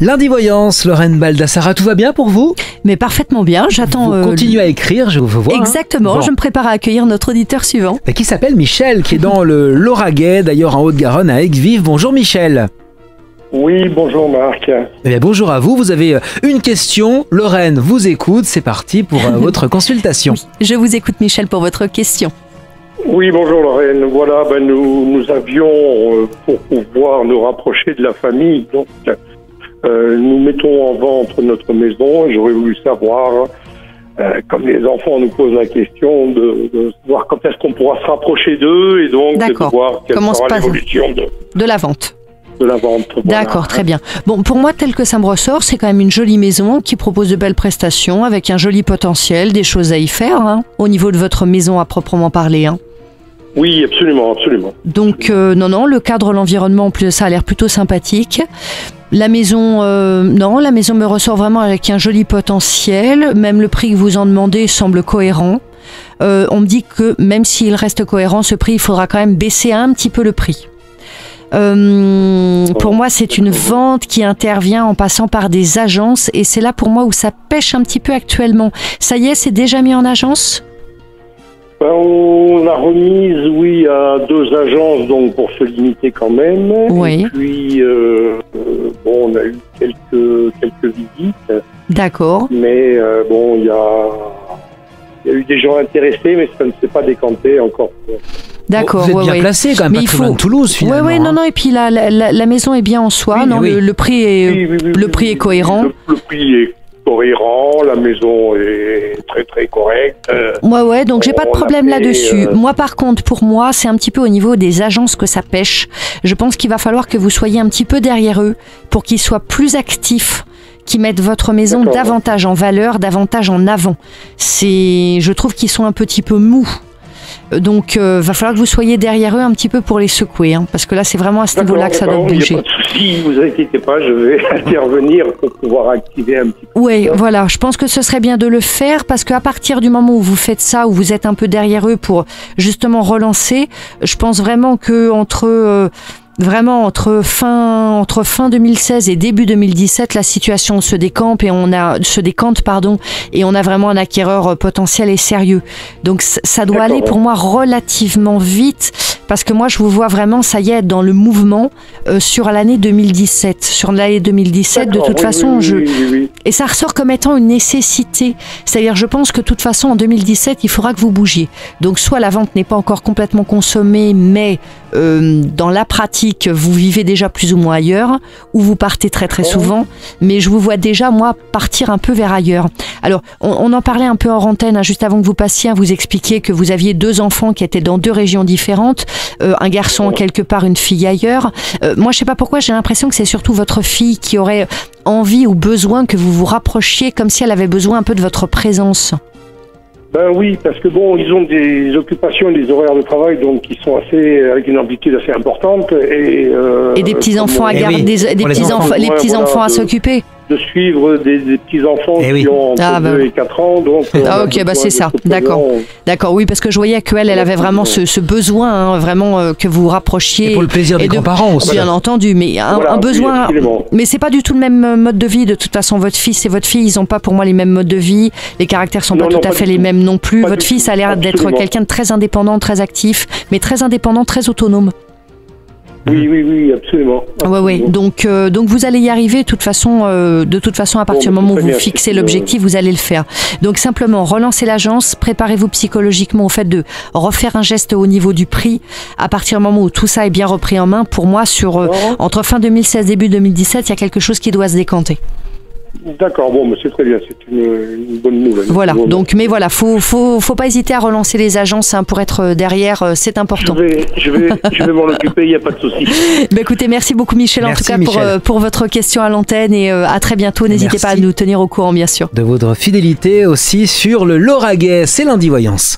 Lundi Voyance, Lorraine Baldassara, tout va bien pour vous? Mais parfaitement bien, j'attends... Vous continuez à écrire, je vous vois. Exactement, Bon. Je me prépare à accueillir notre auditeur suivant. Qui s'appelle Michel, qui est dans le Lauragais, d'ailleurs en Haute-Garonne, à Aigues-Vives. Bonjour Michel. Oui, bonjour Marc. Eh bien, bonjour à vous, vous avez une question, Lorraine vous écoute, c'est parti pour votre consultation. Oui, je vous écoute Michel pour votre question. Oui, bonjour Lorraine. Voilà, nous avions, pour pouvoir nous rapprocher de la famille, donc nous mettons en vente notre maison et j'aurais voulu savoir, comme les enfants nous posent la question, de voir quand est-ce qu'on pourra se rapprocher d'eux et donc de voir quelle sera l'évolution de la vente. De la vente. Voilà. D'accord, très bien. Bon, pour moi, tel que ça me ressort, c'est quand même une jolie maison qui propose de belles prestations avec un joli potentiel, des choses à y faire, hein, au niveau de votre maison à proprement parler. Hein. Oui, absolument, absolument. Donc, non, le cadre, l'environnement, en plus de ça, a l'air plutôt sympathique. La maison, la maison me ressort vraiment avec un joli potentiel. Même le prix que vous en demandez semble cohérent. On me dit que même s'il reste cohérent, ce prix, il faudra quand même baisser un petit peu le prix. Pour moi, c'est une vente qui intervient en passant par des agences et c'est là pour moi où ça pêche un petit peu actuellement. Ça y est, c'est déjà mis en agence ? On a remise, oui, à 2 agences, donc pour se limiter quand même. Oui. Et puis, on a eu quelques visites. D'accord. Mais il y a eu des gens intéressés, mais ça ne s'est pas décanté encore. D'accord. Vous êtes bien placé quand même, mais pas très loin de Toulouse finalement. Oui, non, et puis la maison est bien en soi. Oui, non, oui. Le prix est cohérent. Le prix est cohérent, la maison est très très correcte. Ouais, donc j'ai pas de problème là-dessus. Moi par contre, pour moi, c'est un petit peu au niveau des agences que ça pêche. Je pense qu'il va falloir que vous soyez un petit peu derrière eux pour qu'ils soient plus actifs, qui mettent votre maison davantage en valeur, davantage en avant. Je trouve qu'ils sont un petit peu mous. Donc, va falloir que vous soyez derrière eux un petit peu pour les secouer, hein, parce que là, c'est vraiment à ce niveau-là que ça doit bouger. Il n'y a pas de souci, vous inquiétez pas, je vais intervenir pour pouvoir activer un petit peu. Oui, voilà, je pense que ce serait bien de le faire, parce qu'à partir du moment où vous faites ça, où vous êtes un peu derrière eux pour justement relancer, je pense vraiment que entre fin 2016 et début 2017, la situation se décante et on a vraiment un acquéreur potentiel et sérieux. Donc ça doit aller pour moi relativement vite parce que moi je vous vois vraiment, ça y est, dans le mouvement sur l'année 2017. Sur l'année 2017, de toute façon, et ça ressort comme étant une nécessité. C'est-à-dire, je pense que de toute façon, en 2017, il faudra que vous bougiez. Donc soit la vente n'est pas encore complètement consommée, mais dans la pratique, vous vivez déjà plus ou moins ailleurs, ou vous partez très très souvent, mais je vous vois déjà, moi, partir un peu vers ailleurs. Alors, on en parlait un peu hors antenne, hein, juste avant que vous passiez, vous expliquiez que vous aviez 2 enfants qui étaient dans 2 régions différentes, un garçon quelque part, une fille ailleurs. Moi, je sais pas pourquoi, j'ai l'impression que c'est surtout votre fille qui aurait envie ou besoin que vous vous rapprochiez, comme si elle avait besoin un peu de votre présence. Ben oui, parce que ils ont des occupations, des horaires de travail donc qui sont avec une amplitude assez importante et des petits enfants à garder, les petits enfants à s'occuper. De suivre des petits enfants qui ont entre 2 et 4 ans, donc. Ok, c'est ça. D'accord, oui, parce que je voyais qu'elle avait vraiment ce besoin, hein, vraiment que vous vous rapprochiez. Et pour le plaisir des grands-parents aussi. Bien entendu, mais un besoin. Mais c'est pas du tout le même mode de vie. De toute façon, votre fils et votre fille, ils ont pas pour moi les mêmes modes de vie. Les caractères sont pas tout à fait les mêmes non plus. Votre fils a l'air d'être quelqu'un de très indépendant, très actif, mais très indépendant, très autonome. Oui, absolument. Ouais. Donc vous allez y arriver de toute façon, à partir du moment où vous fixez l'objectif, vous allez le faire. Donc simplement, relancez l'agence, préparez-vous psychologiquement au fait de refaire un geste au niveau du prix. À partir du moment où tout ça est bien repris en main, pour moi, entre fin 2016 et début 2017, il y a quelque chose qui doit se décanter. D'accord, mais c'est très bien, c'est une bonne nouvelle. Voilà, faut pas hésiter à relancer les agences pour être derrière, c'est important. Je vais m'en occuper, il n'y a pas de souci. Écoutez, merci beaucoup Michel, en tout cas pour votre question à l'antenne et à très bientôt. N'hésitez pas à nous tenir au courant, bien sûr. De votre fidélité aussi sur le Lauragais, c'est Lundi Voyance.